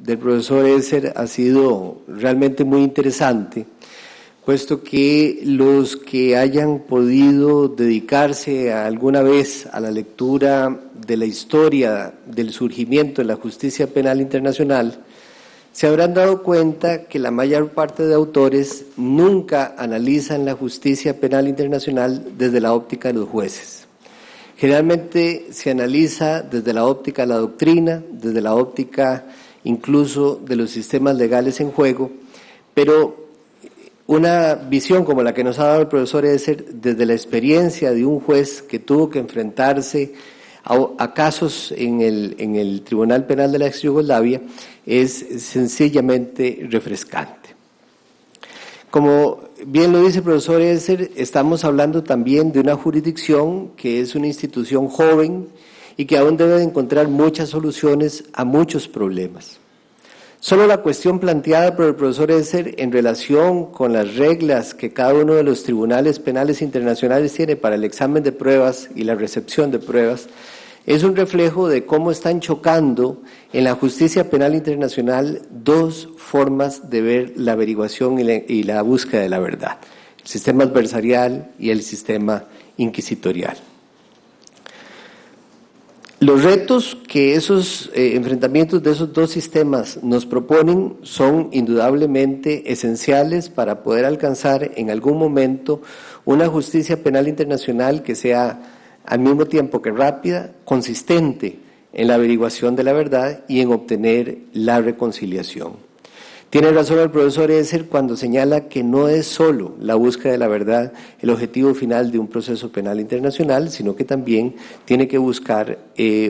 del profesor Esser ha sido realmente muy interesante, puesto que los que hayan podido dedicarse alguna vez a la lectura de la historia del surgimiento de la justicia penal internacional, se habrán dado cuenta que la mayor parte de autores nunca analizan la justicia penal internacional desde la óptica de los jueces. Generalmente se analiza desde la óptica de la doctrina, desde la óptica incluso de los sistemas legales en juego, pero una visión como la que nos ha dado el profesor Esser desde la experiencia de un juez que tuvo que enfrentarse a casos en el Tribunal Penal de la ex Yugoslavia es sencillamente refrescante. Como bien lo dice el profesor Esser, estamos hablando también de una jurisdicción que es una institución joven y que aún debe de encontrar muchas soluciones a muchos problemas. Solo la cuestión planteada por el profesor Esser en relación con las reglas que cada uno de los tribunales penales internacionales tiene para el examen de pruebas y la recepción de pruebas es un reflejo de cómo están chocando en la justicia penal internacional dos formas de ver la averiguación y la búsqueda de la verdad: el sistema adversarial y el sistema inquisitorial. Los retos que esos enfrentamientos de esos dos sistemas nos proponen son indudablemente esenciales para poder alcanzar en algún momento una justicia penal internacional que sea al mismo tiempo que rápida, consistente en la averiguación de la verdad y en obtener la reconciliación. Tiene razón el profesor Esser cuando señala que no es solo la búsqueda de la verdad el objetivo final de un proceso penal internacional, sino que también tiene que buscar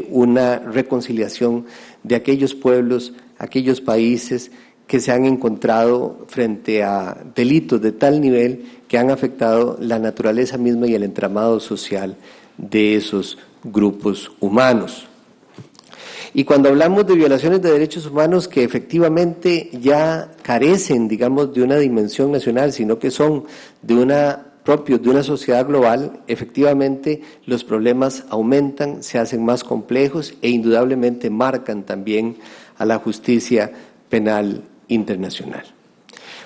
una reconciliación de aquellos pueblos, aquellos países que se han encontrado frente a delitos de tal nivel que han afectado la naturaleza misma y el entramado social de esos grupos humanos. Y cuando hablamos de violaciones de derechos humanos que efectivamente ya carecen, digamos, de una dimensión nacional, sino que son propios de una sociedad global, efectivamente los problemas aumentan, se hacen más complejos e indudablemente marcan también a la justicia penal internacional.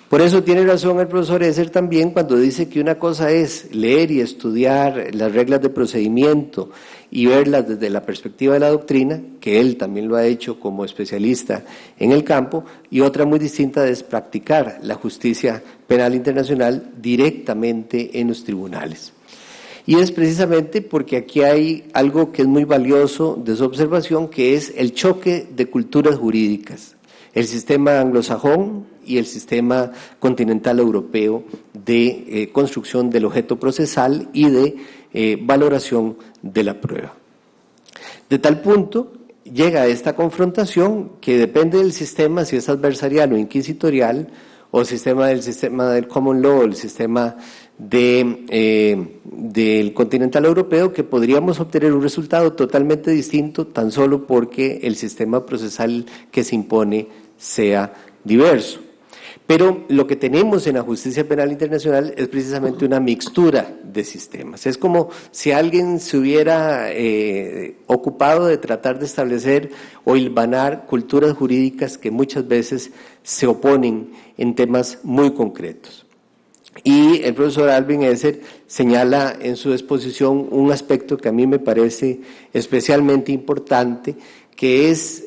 Por eso tiene razón el profesor Esser también cuando dice que una cosa es leer y estudiar las reglas de procedimiento y verlas desde la perspectiva de la doctrina, que él también lo ha hecho como especialista en el campo, y otra muy distinta es practicar la justicia penal internacional directamente en los tribunales. Y es precisamente porque aquí hay algo que es muy valioso de su observación, que es el choque de culturas jurídicas. El sistema anglosajón y el sistema continental europeo de construcción del objeto procesal y de valoración de la prueba. De tal punto llega esta confrontación que depende del sistema, si es adversarial o inquisitorial, o el sistema del common law, o el sistema del continental europeo, que podríamos obtener un resultado totalmente distinto tan solo porque el sistema procesal que se impone sea diverso. Pero lo que tenemos en la justicia penal internacional es precisamente una mixtura de sistemas. Es como si alguien se hubiera ocupado de tratar de establecer o hilvanar culturas jurídicas que muchas veces se oponen en temas muy concretos. Y el profesor Alvin Esser señala en su exposición un aspecto que a mí me parece especialmente importante, que es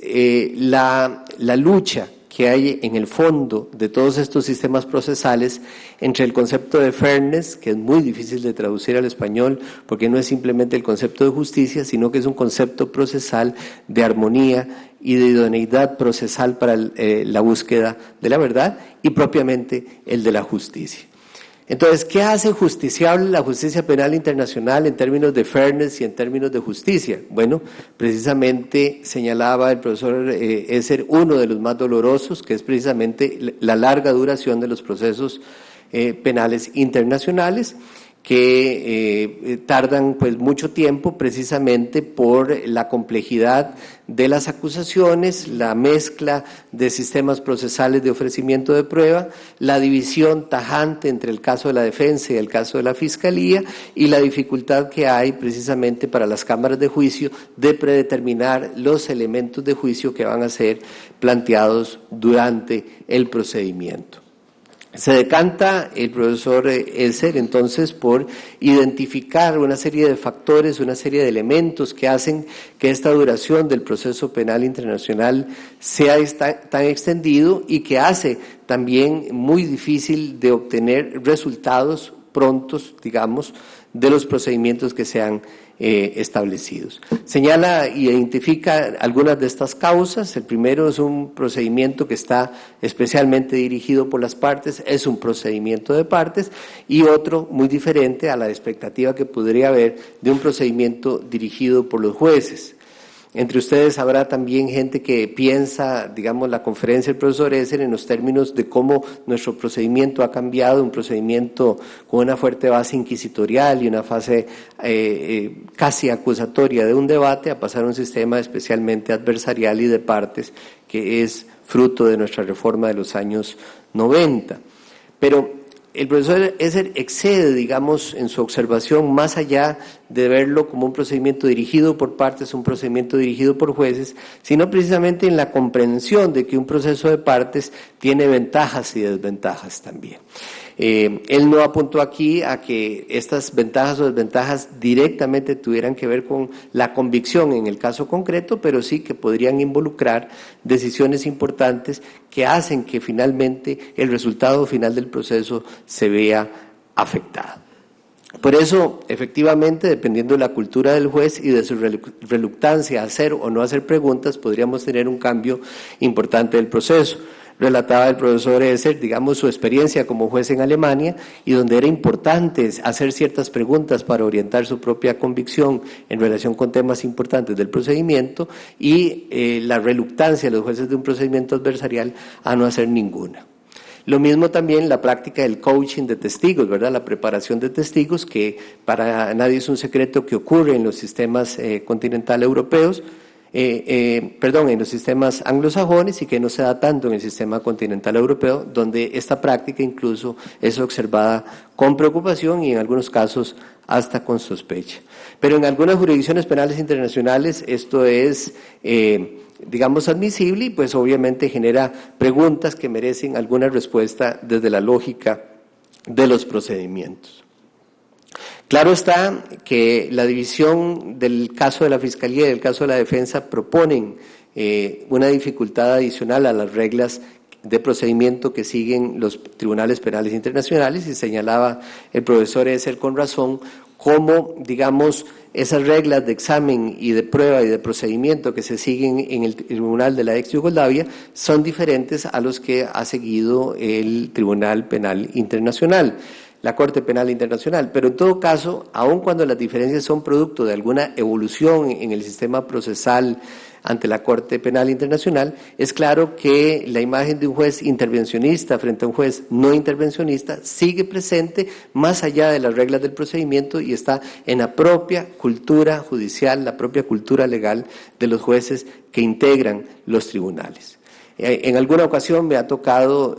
la lucha que hay en el fondo de todos estos sistemas procesales entre el concepto de fairness, que es muy difícil de traducir al español porque no es simplemente el concepto de justicia, sino que es un concepto procesal de armonía y de idoneidad procesal para la búsqueda de la verdad, y propiamente el de la justicia. Entonces, ¿qué hace justiciable la justicia penal internacional en términos de fairness y en términos de justicia? Bueno, precisamente señalaba el profesor Esser uno de los más dolorosos, que es precisamente la larga duración de los procesos penales internacionales, que tardan pues mucho tiempo precisamente por la complejidad de las acusaciones, la mezcla de sistemas procesales de ofrecimiento de prueba, la división tajante entre el caso de la defensa y el caso de la fiscalía y la dificultad que hay precisamente para las cámaras de juicio de predeterminar los elementos de juicio que van a ser planteados durante el procedimiento. Se decanta el profesor Esser entonces por identificar una serie de factores, una serie de elementos que hacen que esta duración del proceso penal internacional sea tan extendido y que hace también muy difícil de obtener resultados prontos, digamos, de los procedimientos que se han establecidos. Señala y identifica algunas de estas causas. El primero es un procedimiento que está especialmente dirigido por las partes, es un procedimiento de partes, y otro muy diferente a la expectativa que podría haber de un procedimiento dirigido por los jueces. Entre ustedes habrá también gente que piensa, digamos, la conferencia del profesor Esser en los términos de cómo nuestro procedimiento ha cambiado, un procedimiento con una fuerte base inquisitorial y una fase casi acusatoria de un debate, a pasar a un sistema especialmente adversarial y de partes, que es fruto de nuestra reforma de los años 90. Pero el profesor Esser excede, digamos, en su observación, más allá de verlo como un procedimiento dirigido por partes, un procedimiento dirigido por jueces, sino precisamente en la comprensión de que un proceso de partes tiene ventajas y desventajas también. Él no apuntó aquí a que estas ventajas o desventajas directamente tuvieran que ver con la convicción en el caso concreto, pero sí que podrían involucrar decisiones importantes que hacen que finalmente el resultado final del proceso se vea afectado. Por eso, efectivamente, dependiendo de la cultura del juez y de su reluctancia a hacer o no hacer preguntas, podríamos tener un cambio importante del proceso. Relataba el profesor Esser, digamos, su experiencia como juez en Alemania, y donde era importante hacer ciertas preguntas para orientar su propia convicción en relación con temas importantes del procedimiento, y la reluctancia de los jueces de un procedimiento adversarial a no hacer ninguna. Lo mismo también la práctica del coaching de testigos, ¿verdad? La preparación de testigos, que para nadie es un secreto que ocurre en los sistemas continental europeos, en los sistemas anglosajones, y que no se da tanto en el sistema continental europeo, donde esta práctica incluso es observada con preocupación y en algunos casos hasta con sospecha. Pero en algunas jurisdicciones penales internacionales esto es admisible, y pues obviamente genera preguntas que merecen alguna respuesta desde la lógica de los procedimientos. Claro está que la división del caso de la Fiscalía y del caso de la Defensa proponen una dificultad adicional a las reglas de procedimiento que siguen los tribunales penales internacionales, y señalaba el profesor Esser con razón cómo, digamos, esas reglas de examen y de prueba y de procedimiento que se siguen en el Tribunal de la ex Yugoslavia son diferentes a los que ha seguido el Tribunal Penal Internacional, la Corte Penal Internacional. Pero en todo caso, aun cuando las diferencias son producto de alguna evolución en el sistema procesal ante la Corte Penal Internacional, es claro que la imagen de un juez intervencionista frente a un juez no intervencionista sigue presente más allá de las reglas del procedimiento, y está en la propia cultura judicial, la propia cultura legal de los jueces que integran los tribunales. En alguna ocasión me ha tocado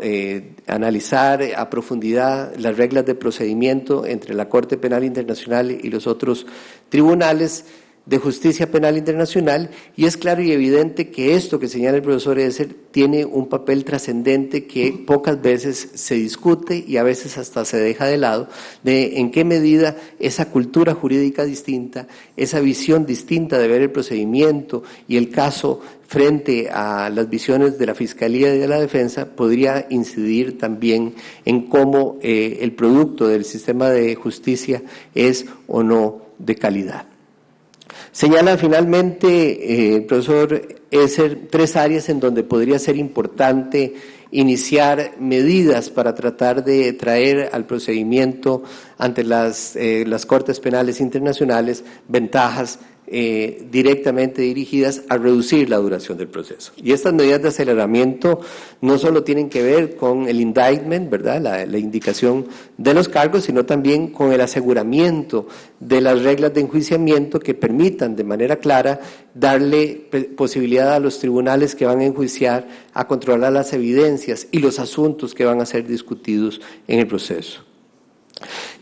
analizar a profundidad las reglas de procedimiento entre la Corte Penal Internacional y los otros tribunales de justicia penal internacional, y es claro y evidente que esto que señala el profesor Esser tiene un papel trascendente que pocas veces se discute y a veces hasta se deja de lado, de en qué medida esa cultura jurídica distinta, esa visión distinta de ver el procedimiento y el caso frente a las visiones de la Fiscalía y de la Defensa podría incidir también en cómo el producto del sistema de justicia es o no de calidad. Señala finalmente el profesor Esser 3 áreas en donde podría ser importante iniciar medidas para tratar de traer al procedimiento ante las Cortes Penales Internacionales ventajas directamente dirigidas a reducir la duración del proceso. Y estas medidas de aceleramiento no solo tienen que ver con el indictment, ¿verdad?, la indicación de los cargos, sino también con el aseguramiento de las reglas de enjuiciamiento que permitan de manera clara darle posibilidad a los tribunales que van a enjuiciar a controlar las evidencias y los asuntos que van a ser discutidos en el proceso.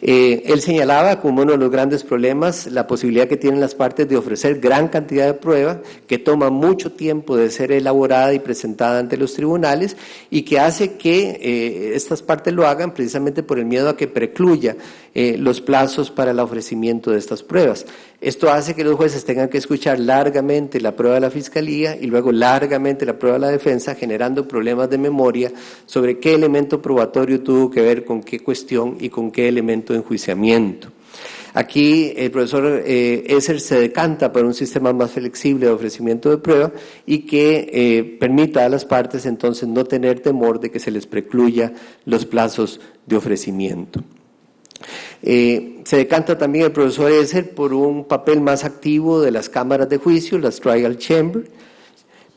Él señalaba como uno de los grandes problemas la posibilidad que tienen las partes de ofrecer gran cantidad de prueba que toma mucho tiempo de ser elaborada y presentada ante los tribunales y que hace que estas partes lo hagan precisamente por el miedo a que precluya los plazos para el ofrecimiento de estas pruebas. Esto hace que los jueces tengan que escuchar largamente la prueba de la Fiscalía y luego largamente la prueba de la defensa, generando problemas de memoria sobre qué elemento probatorio tuvo que ver con qué cuestión y con qué elemento de enjuiciamiento. Aquí el profesor Esser se decanta por un sistema más flexible de ofrecimiento de prueba y que permita a las partes entonces no tener temor de que se les precluya los plazos de ofrecimiento. Se decanta también el profesor Esser por un papel más activo de las cámaras de juicio, las trial chamber,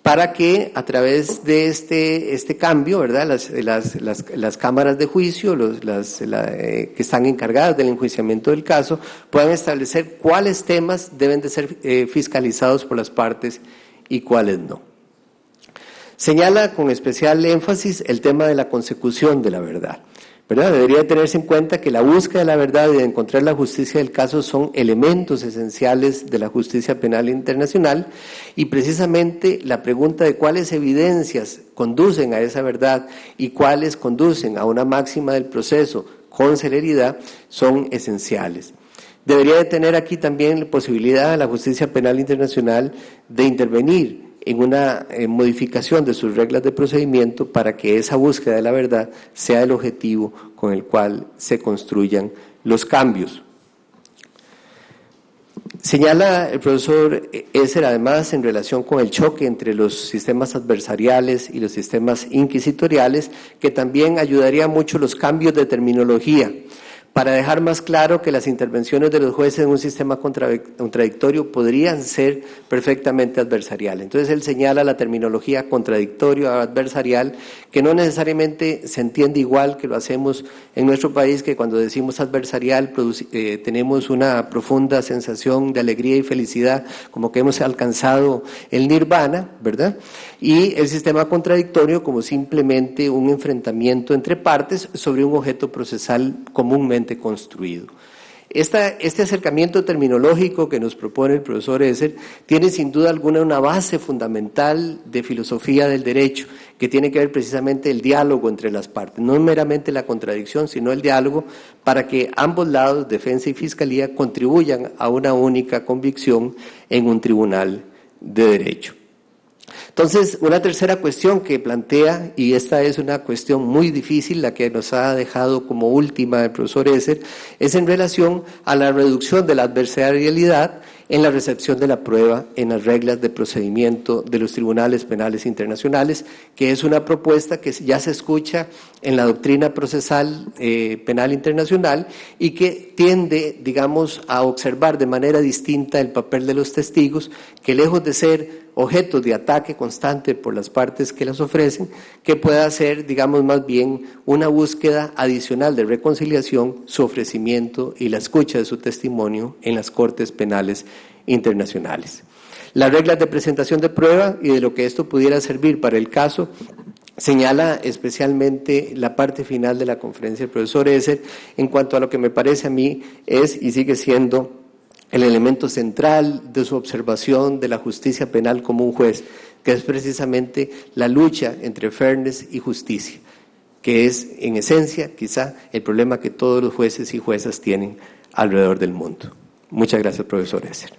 para que a través de este cambio, ¿verdad?, las cámaras de juicio, que están encargadas del enjuiciamiento del caso, puedan establecer cuáles temas deben de ser fiscalizados por las partes y cuáles no. Señala con especial énfasis el tema de la consecución de la verdad, ¿verdad? Debería tenerse en cuenta que la búsqueda de la verdad y de encontrar la justicia del caso son elementos esenciales de la justicia penal internacional y precisamente la pregunta de cuáles evidencias conducen a esa verdad y cuáles conducen a una máxima del proceso con celeridad son esenciales. Debería de tener aquí también la posibilidad de la justicia penal internacional de intervenir en una modificación de sus reglas de procedimiento para que esa búsqueda de la verdad sea el objetivo con el cual se construyan los cambios. Señala el profesor Esser además en relación con el choque entre los sistemas adversariales y los sistemas inquisitoriales que también ayudaría mucho los cambios de terminología para dejar más claro que las intervenciones de los jueces en un sistema contradictorio podrían ser perfectamente adversariales. Entonces él señala la terminología contradictorio adversarial, que no necesariamente se entiende igual que lo hacemos en nuestro país, que cuando decimos adversarial tenemos una profunda sensación de alegría y felicidad, como que hemos alcanzado el nirvana, ¿verdad? Y el sistema contradictorio como simplemente un enfrentamiento entre partes sobre un objeto procesal comúnmente construido. Este acercamiento terminológico que nos propone el profesor Esser tiene sin duda alguna una base fundamental de filosofía del derecho, que tiene que ver precisamente el diálogo entre las partes, no meramente la contradicción, sino el diálogo para que ambos lados, defensa y fiscalía, contribuyan a una única convicción en un tribunal de derecho. Entonces, una tercera cuestión que plantea, y esta es una cuestión muy difícil, la que nos ha dejado como última el profesor Esser, es en relación a la reducción de la adversarialidad en la recepción de la prueba en las reglas de procedimiento de los tribunales penales internacionales, que es una propuesta que ya se escucha en la doctrina procesal penal internacional y que tiende, digamos, a observar de manera distinta el papel de los testigos, que lejos de ser objetos de ataque constante por las partes que las ofrecen, que pueda ser, digamos, más bien una búsqueda adicional de reconciliación, su ofrecimiento y la escucha de su testimonio en las cortes penales internacionales. Las reglas de presentación de prueba y de lo que esto pudiera servir para el caso señala especialmente la parte final de la conferencia del profesor Esser en cuanto a lo que me parece a mí es y sigue siendo el elemento central de su observación de la justicia penal como un juez, que es precisamente la lucha entre fairness y justicia, que es en esencia quizá el problema que todos los jueces y juezas tienen alrededor del mundo. Muchas gracias, profesor Esser.